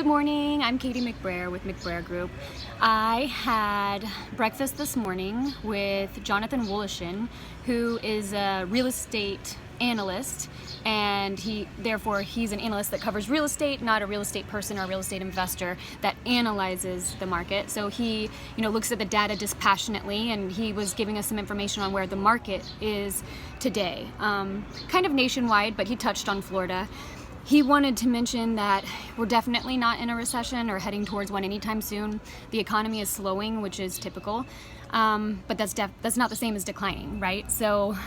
Good morning, I'm Katy McBrayer with McBrayer Group. I had breakfast this morning with Jonathan Woloshin, who is a real estate analyst, and he's an analyst that covers real estate, not a real estate person or a real estate investor that analyzes the market. So he looks at the data dispassionately, and he was giving us some information on where the market is today. Kind of nationwide, but he touched on Florida. He wanted to mention that we're definitely not in a recession or heading towards one anytime soon. The economy is slowing, which is typical, but that's not the same as declining, right? So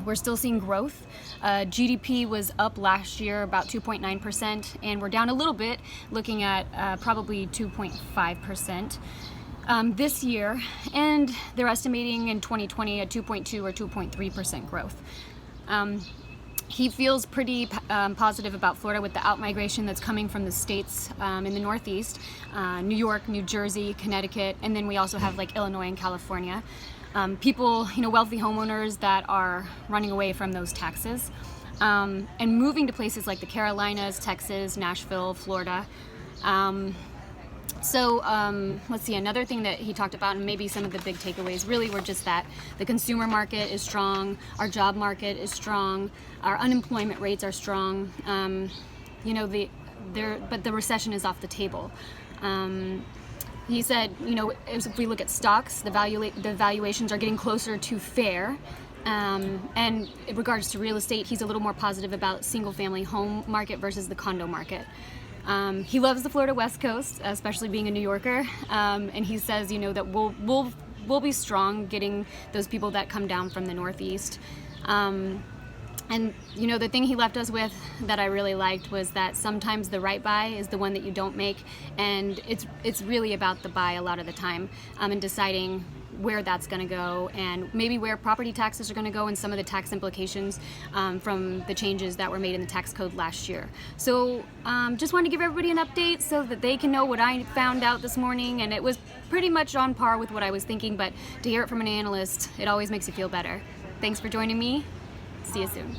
we're still seeing growth. GDP was up last year about 2.9%, and we're down a little bit, looking at probably 2.5%. This year, and they're estimating in 2020 a 2.2 or 2.3% growth. He feels pretty positive about Florida with the outmigration that's coming from the states in the Northeast, New York, New Jersey, Connecticut, and then we also have like Illinois and California. People, wealthy homeowners that are running away from those taxes and moving to places like the Carolinas, Texas, Nashville, Florida. Let's see, another thing that he talked about, and maybe some of the big takeaways really were just that the consumer market is strong, our job market is strong, our unemployment rates are strong, but the recession is off the table. He said, if we look at stocks, the valuations are getting closer to fair. And in regards to real estate, he's a little more positive about single-family home market versus the condo market. He loves the Florida West Coast, especially being a New Yorker, and he says, that we'll be strong getting those people that come down from the Northeast. And the thing he left us with that I really liked was that sometimes the right buy is the one that you don't make, and it's really about the buy a lot of the time, and deciding where that's going to go and maybe where property taxes are going to go and some of the tax implications from the changes that were made in the tax code last year. So just wanted to give everybody an update so that they can know what I found out this morning, and it was pretty much on par with what I was thinking, but to hear it from an analyst, it always makes you feel better. Thanks for joining me. See you soon.